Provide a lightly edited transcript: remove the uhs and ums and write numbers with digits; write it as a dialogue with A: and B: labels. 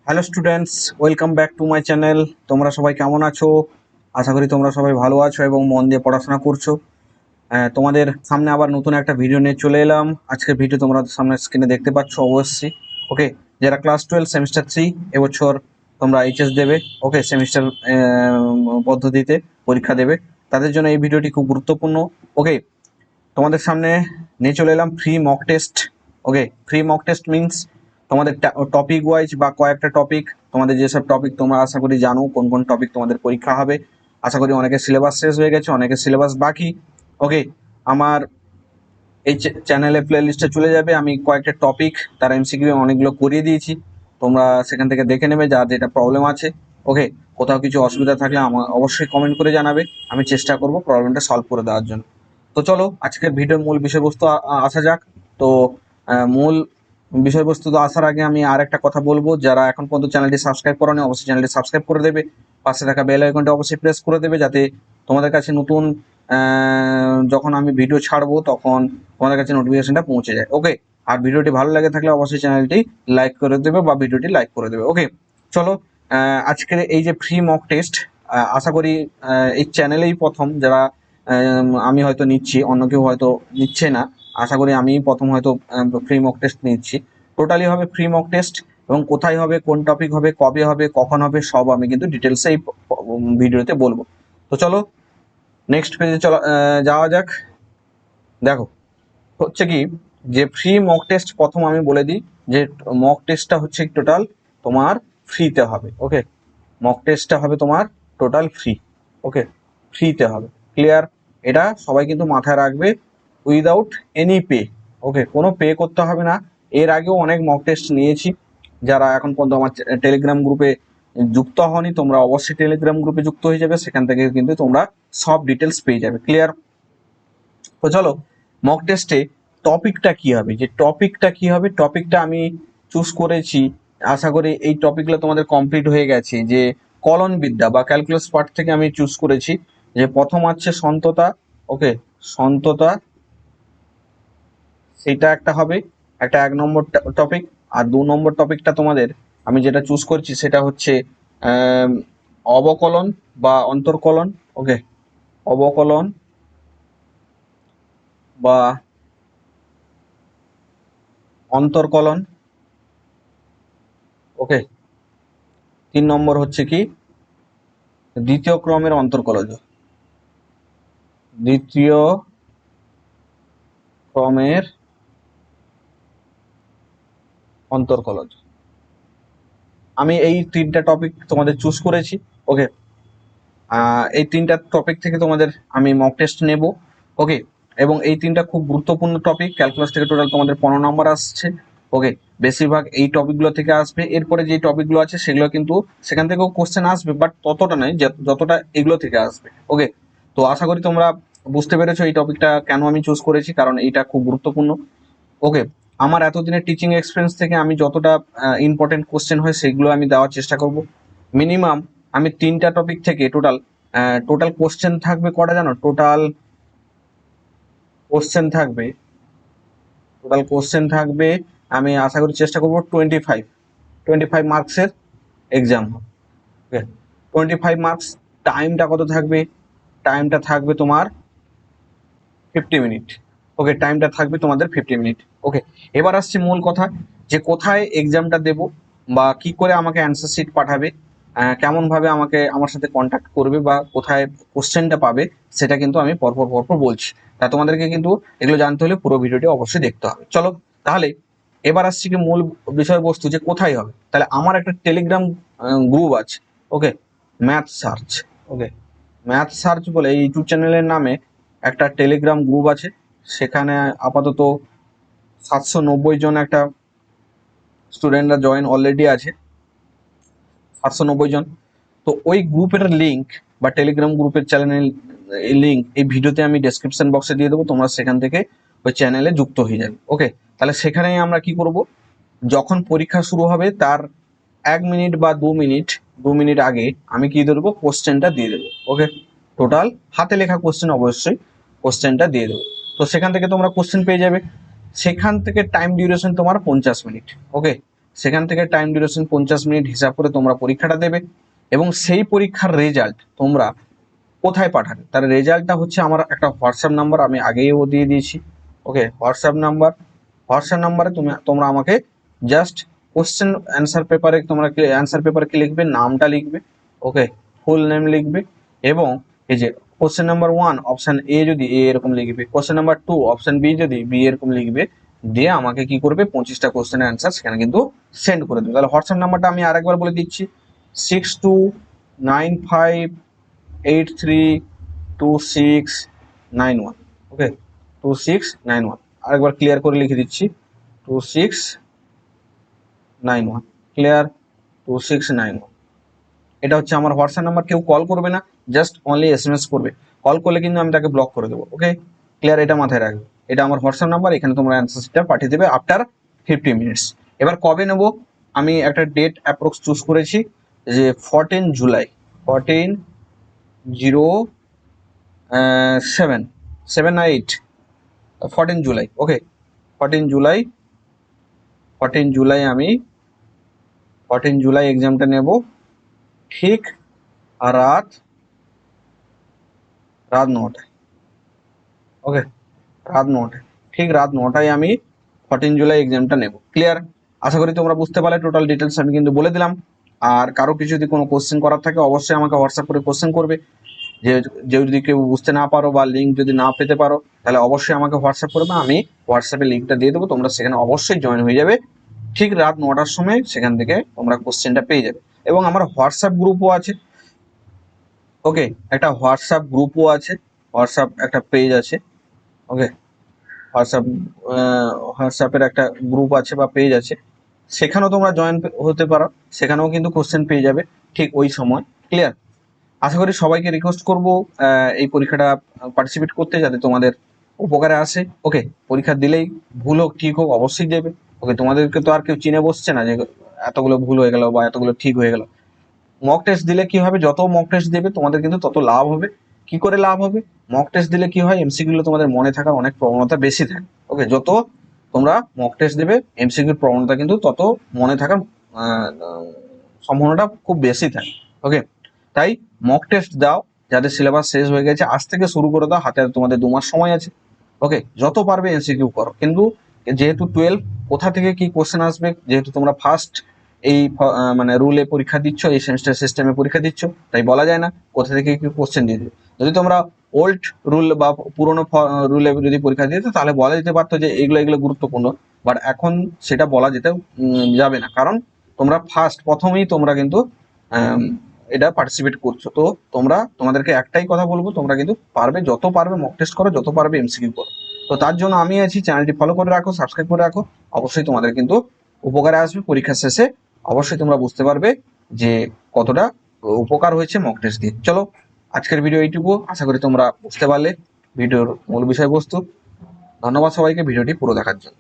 A: Hello students, welcome back to my channel. তোমরা সবাই কেমন আছো? আশা করি তোমরা সবাই ভালো আছো এবং মন দিয়ে পড়াশোনা করছো। তোমাদের সামনে আবার নতুন একটা ভিডিও নিয়ে চলে এলাম। আজকের ভিডিও তোমরা সামনে স্ক্রিনে দেখতে পাচ্ছ অবশ্যই। ওকে, যারা ক্লাস 12 সেমিস্টার 3 এবছর তোমরা এইচএস দেবে, ওকে, সেমিস্টার পদ্ধতিতে পরীক্ষা দেবে, তাদের জন্য এই ভিডিওটি খুব গুরুত্বপূর্ণ। ওকে, তোমাদের সামনে নিয়ে চলে এলাম ফ্রি মক টেস্ট। ওকে, ফ্রি মক টেস্ট মিনস তোমাদের টপিক ওয়াইজ বা কয়েকটা টপিক, তোমাদের যেসব টপিক তোমরা আশা করি জানো কোন কোন টপিক তোমাদের পরীক্ষা হবে। আশা করি অনেকের সিলেবাস শেষ হয়ে গেছে, অনেকের সিলেবাস বাকি। ওকে, আমার এই চ্যানেলে প্লে লিস্টে চলে যাবে, আমি কয়েকটা টপিক তার এমসিকিউ অনেকগুলো করিয়ে দিয়েছি, তোমরা সেখান থেকে দেখে নেবে যার যেটা প্রবলেম আছে। ওকে, কোথাও কিছু অসুবিধা থাকলে আমার অবশ্যই কমেন্ট করে জানাবে, আমি চেষ্টা করব প্রবলেমটা সলভ করে দেওয়ার জন্য। তো চলো আজকের ভিডিওর মূল বিষয়বস্তু আসা যাক। তো মূল বিষয়বস্তু তো আসার আগে আমি আর একটা কথা বলবো, যারা এখন পর্যন্ত চ্যানেলটি সাবস্ক্রাইব করোনি অবশ্যই চ্যানেলটি সাবস্ক্রাইব করে দেবে, পাশে থাকা বেল আইকনটা অবশ্যই প্রেস করে দেবে, যাতে তোমাদের কাছে নতুন যখন আমি ভিডিও ছাড়বো তখন তোমাদের কাছে নোটিফিকেশনটা পৌঁছে যায়। ওকে, আর ভিডিওটি ভালো লাগে থাকলে অবশ্যই চ্যানেলটি লাইক করে দেবে বা ভিডিওটি লাইক করে দেবে। ওকে, চলো আজকের এই যে ফ্রি মক টেস্ট, আশা করি এই চ্যানেলেই প্রথম যারা আমি হয়তো নিচ্ছি, অন্য কেউ হয়তো নিচ্ছে না। আশা করি আমি প্রথম হয়তো ফ্রি মক টেস্ট নিচ্ছি। টোটালি হবে ফ্রি মক টেস্ট, এবং কোথায় হবে, কোন টপিক হবে, কবে হবে, কখন হবে, সব আমি কিন্তু ডিটেলসে এই ভিডিওতে বলবো। তো চলো নেক্সট পেজে যাওয়া যাক। দেখো, হচ্ছে কি যে ফ্রি মক টেস্ট প্রথম আমি বলে দিই যে মক টেস্টটা হচ্ছে টোটাল তোমার ফ্রিতে হবে। ওকে, মক টেস্টটা হবে তোমার টোটাল ফ্রি। ওকে, ফ্রিতে হবে, ক্লিয়ার? এটা সবাই কিন্তু মাথায় রাখবে, উইদাউট এনি পে। ওকে, কোনো পে করতে হবে না। এর আগেও অনেক মক টেস্ট নিয়েছি, যারা এখন পর্যন্ত আমার টেলিগ্রাম গ্রুপে যুক্ত হওনি তোমরা অবশ্যই টেলিগ্রাম গ্রুপে যুক্ত হয়ে যাবে, সেখান থেকে কিন্তু তোমরা সব ডিটেলস পেয়ে যাবে, ক্লিয়ার? তো চলো মক টেস্টে টপিকটা কি হবে, যে টপিকটা কি হবে, টপিকটা আমি চুজ করেছি। আশা করি এই টপিকগুলো তোমাদের কমপ্লিট হয়ে গেছে, যে কলন বিদ্যা বা ক্যালকুলাস পার্ট থেকে আমি চুজ করেছি। যে প্রথম আছে সন্ততা। ওকে, সন্ততা, সেটা একটা হবে, একটা 1 নম্বর টপিক। আর 2 নম্বর টপিকটা তোমাদের আমি যেটা চুজ করছি সেটা হচ্ছে অবকলন বা অন্তর্কলন। ওকে, অবকলন বা অন্তর্কলন। ওকে, 3 নম্বর হচ্ছে কি দ্বিতীয় ক্রমের অন্তর্কলজ। দ্বিতীয় ক্রমের অন্তর্কলজ, আমি এই 3টা টপিক তোমাদের চুজ করেছি। ওকে, এই 3টা টপিক থেকে তোমাদের আমি মক টেস্ট নেব। ওকে, এবং এই 3টা খুব গুরুত্বপূর্ণ টপিক, ক্যালকুলাস থেকে টোটাল তোমাদের 15 নম্বর আসছে। ওকে, বেশিরভাগ এই টপিকগুলো থেকে আসবে। এরপরে যে টপিকগুলো আছে সেগুলো কিন্তু সেখান থেকেও কোশ্চেন আসবে, বাট ততটা নয় যতটা এগুলো থেকে আসবে। ওকে, তো আশা করি তোমরা বুঝতে পেরেছো এই টপিকটা কেন আমি চুজ করেছি, কারণ এইটা খুব গুরুত্বপূর্ণ। ওকে, আমার এতদিনের টিচিং এক্সপিরিয়েন্স থেকে আমি যতটা ইম্পর্টেন্ট কোশ্চেন হয় সেগুলো আমি দেওয়ার চেষ্টা করব। মিনিমাম আমি 3টা টপিক থেকে টোটাল টোটাল কোশ্চেন থাকবে কটা জানো? কোশ্চেন থাকবে টোটাল কোশ্চেন থাকবে, আমি আশা করি চেষ্টা করবো 25 মার্কসের এক্সাম। ওকে, 25 মার্কস। টাইমটা কত থাকবে? টাইমটা থাকবে তোমার 50 মিনিট। ওকে, টাইমটা থাকবে তোমাদের 50 মিনিট। ওকে, এবার আসছে মূল কথা, যে কোথায় এক্সামটা দেব বা কি করে আমাকে অ্যান্সার শিট পাঠাবে, কেমন ভাবে আমাকে আমার সাথে কন্ট্যাক্ট করবে বা কোথায় কোশ্চেনটা পাবে, সেটা কিন্তু আমি পরপর পরপর বলছি। তা তোমাদেরকে কিন্তু এগুলো জানতে হলে পুরো ভিডিওটি অবশ্যই দেখতে হবে। চলো তাহলে এবার আসছি কি মূল বিষয়বস্তু, যে কোথায় হবে। তাহলে আমার একটা টেলিগ্রাম গ্রুপ আছে। ওকে, ম্যাথ সার্চ। ওকে, ম্যাথ সার্চ বলে এই ইউটিউব চ্যানেলের নামে একটা টেলিগ্রাম গ্রুপ আছে। সেখানে আপাতত 790 জন একটা স্টুডেন্টরা জয়েন অলরেডি আছে, 790 জন। তো ওই গ্রুপের লিঙ্ক বা টেলিগ্রাম গ্রুপের চ্যানেলের এই লিঙ্ক এই ভিডিওতে আমি ডেসক্রিপশন বক্সে দিয়ে দেবো, তোমরা সেখান থেকে ওই চ্যানেলে যুক্ত হয়ে যাবে। ওকে, তাহলে সেখানেই আমরা কি করব, যখন পরীক্ষা শুরু হবে তার 1 মিনিট বা 2 মিনিট, 2 মিনিট আগে আমি কি দেবো, কোশ্চেনটা দিয়ে দেবো। ওকে, টোটাল হাতে লেখা কোশ্চেন, অবশ্যই কোশ্চেনটা দিয়ে দেবো। তো সেখান থেকে তোমরা কোশ্চেন পেয়ে যাবে। সেখান থেকে টাইম ডিউরেশন তোমার 50 মিনিট। ওকে, সেখান থেকে টাইম ডিউরেশন 50 মিনিট হিসাব করে তোমরা পরীক্ষাটা দেবে এবং সেই পরীক্ষার রেজাল্ট তোমরা কোথায় পাঠাবে, তার রেজাল্টটা হচ্ছে আমার একটা হোয়াটসঅ্যাপ নাম্বার, আমি আগেও দিয়ে দিয়েছি। ওকে, হোয়াটসঅ্যাপ নাম্বারে তোমরা আমাকে জাস্ট কোশ্চেন অ্যান্সার পেপারে তোমরা অ্যান্সার পেপারে কি লিখবে, নামটা লিখবে। ওকে, ফুল নেম লিখবে এবং এই যে কোশ্চেন নাম্বার 1 অপশন এ যদি এ এরকম লিখবে, কোশ্চেন নাম্বার 2 অপশন বি যদি বি এরকম লিখবে, দিয়ে আমাকে কি করবে 25টা কোশ্চেনের অ্যান্সার সেখানে কিন্তু সেন্ড করে দেবে। তাহলে হোয়াটসঅ্যাপ নাম্বারটা আমি আরেকবার বলে দিচ্ছি, 6295832691। ওকে, 2691 আরেকবার ক্লিয়ার করে লিখে দিচ্ছি, 2691 ক্লিয়ার, 2691। এটা হচ্ছে আমার হোয়াটসঅ্যাপ নাম্বার। কেউ কল করবে না, জাস্ট অনলি SMS করবে। কল করলে কিন্তু আমি তাকে ব্লক করে দেবো। ওকে ক্লিয়ার, এটা মাথায় রাখবে। এটা আমার হোয়াটসঅ্যাপ নাম্বার, এখানে তোমরা অ্যান্সার শিটটা পাঠিয়ে দেবে আফটার 50 মিনিটস। এবার কবে নেব, আমি একটা ডেট অ্যাপ্রক্স চুজ করেছি যে 14 জুলাই, 14 জুলাই। ওকে, 14 জুলাই এক্সামটা নেব ঠিক রাত 9টায়। ওকে, রাত 9টায়, ঠিক রাত 9টায় আমি 14 জুলাই এক্সামটা নেব। ক্লিয়ার, আশা করি তোমরা বুঝতে পারলে। টোটাল ডিটেলস আমি কিন্তু বলে দিলাম। আর কারো কিছু যদি কোনো কোশ্চেন করার থাকে অবশ্যই আমাকে হোয়াটসঅ্যাপ করে কোশ্চেন করবে। যে যদি কেউ বুঝতে না পারো বা লিঙ্ক যদি না পেতে পারো তাহলে অবশ্যই আমাকে হোয়াটসঅ্যাপ করবে, আমি হোয়াটসঅ্যাপে লিঙ্কটা দিয়ে দেবো, তোমরা সেখানে অবশ্যই জয়েন হয়ে যাবে। ঠিক রাত 9টার সময় সেখান থেকে তোমরা কোশ্চেনটা পেয়ে যাবে। এবং আমার হোয়াটসঅ্যাপ গ্রুপও আছে। ওকে, একটা হোয়াটসঅ্যাপ গ্রুপও আছে, হোয়াটসঅ্যাপ একটা পেজ আছে। ওকে, হোয়াটসঅ্যাপের একটা গ্রুপ আছে বা পেজ আছে, সেখানেও তোমরা জয়েন হতে পারো, সেখানেও কিন্তু কোশ্চেন পেয়ে যাবে ঠিক ওই সময়। ক্লিয়ার, আশা করি সবাইকে রিকোয়েস্ট করব এই পরীক্ষাটা পার্টিসিপেট করতে, যাতে তোমাদের উপকারে আসে। ওকে, পরীক্ষা দিলেই ভুল হোক ঠিক হোক অবশ্যই দেবে। ওকে, তোমাদেরকে তো আর কেউ চিনে বসছে না যে এতগুলো ভুল হয়ে গেল বা এতগুলো ঠিক হয়ে গেল। মক টেস্ট দিলে কি হবে, যত মক টেস্ট দেবে তোমাদের কিন্তু তত লাভ হবে। কি করে লাভ হবে, মক টেস্ট দিলে কি হয়, এমসিকিউ গুলো তোমাদের মনে থাকার অনেক প্রবণতা বেশি থাকে। ওকে, যত তোমরা মক টেস্ট দেবে এমসিকিউর প্রবণতা কিন্তু তত মনে থাকার সম্ভাবনাটা খুব বেশি থাকে। ওকে, তাই মক টেস্ট দাও, যাদের সিলেবাস শেষ হয়ে গেছে আজ থেকে শুরু করে দাও, হাতে তোমাদের 2 মাস সময় আছে। ওকে, যত পারবে এমসিকিউ করো, কিন্তু যেহেতু 12 কোথা থেকে কি কোশ্চেন আসবে, যেহেতু তোমরা ফার্স্ট এই মানে রুলে পরীক্ষা দিচ্ছ, এই সেমিস্টার সিস্টেমে পরীক্ষা দিচ্ছ, তাই বলা যায় না কোথা থেকে কি কোশ্চেন দিয়ে দেবে। যদি তোমরা ওল্ড রুল বা পুরোনো রুলে যদি পরীক্ষা দিতে তাহলে বলা যেতে পারতো যে এগুলো গুরুত্বপূর্ণ, বাট এখন সেটা বলা যেতে যাবে না, কারণ তোমরা প্রথমেই তোমরা কিন্তু এটা পার্টিসিপেট করছো। তো তোমাদেরকে একটাই কথা বলবো, তোমরা কিন্তু পারবে, যত পারবে মক টেস্ট করো, যত পারবে এমসিকিউ করো। তো তার জন্য আমি আছি, চ্যানেলটি ফলো করে রাখো, সাবস্ক্রাইব করে রাখো, অবশ্যই তোমাদের কিন্তু উপকারে আসবে। পরীক্ষার শেষে অবশ্যই তোমরা বুঝতে পারবে যে কতটা উপকার হয়েছে মক টেস্ট দিয়ে। চলো, আজকের ভিডিও এইটুকু, আশা করি তোমরা বুঝতে পারলে ভিডিওর মূল বিষয়বস্তু। ধন্যবাদ সবাইকে ভিডিওটি পুরো দেখার জন্য।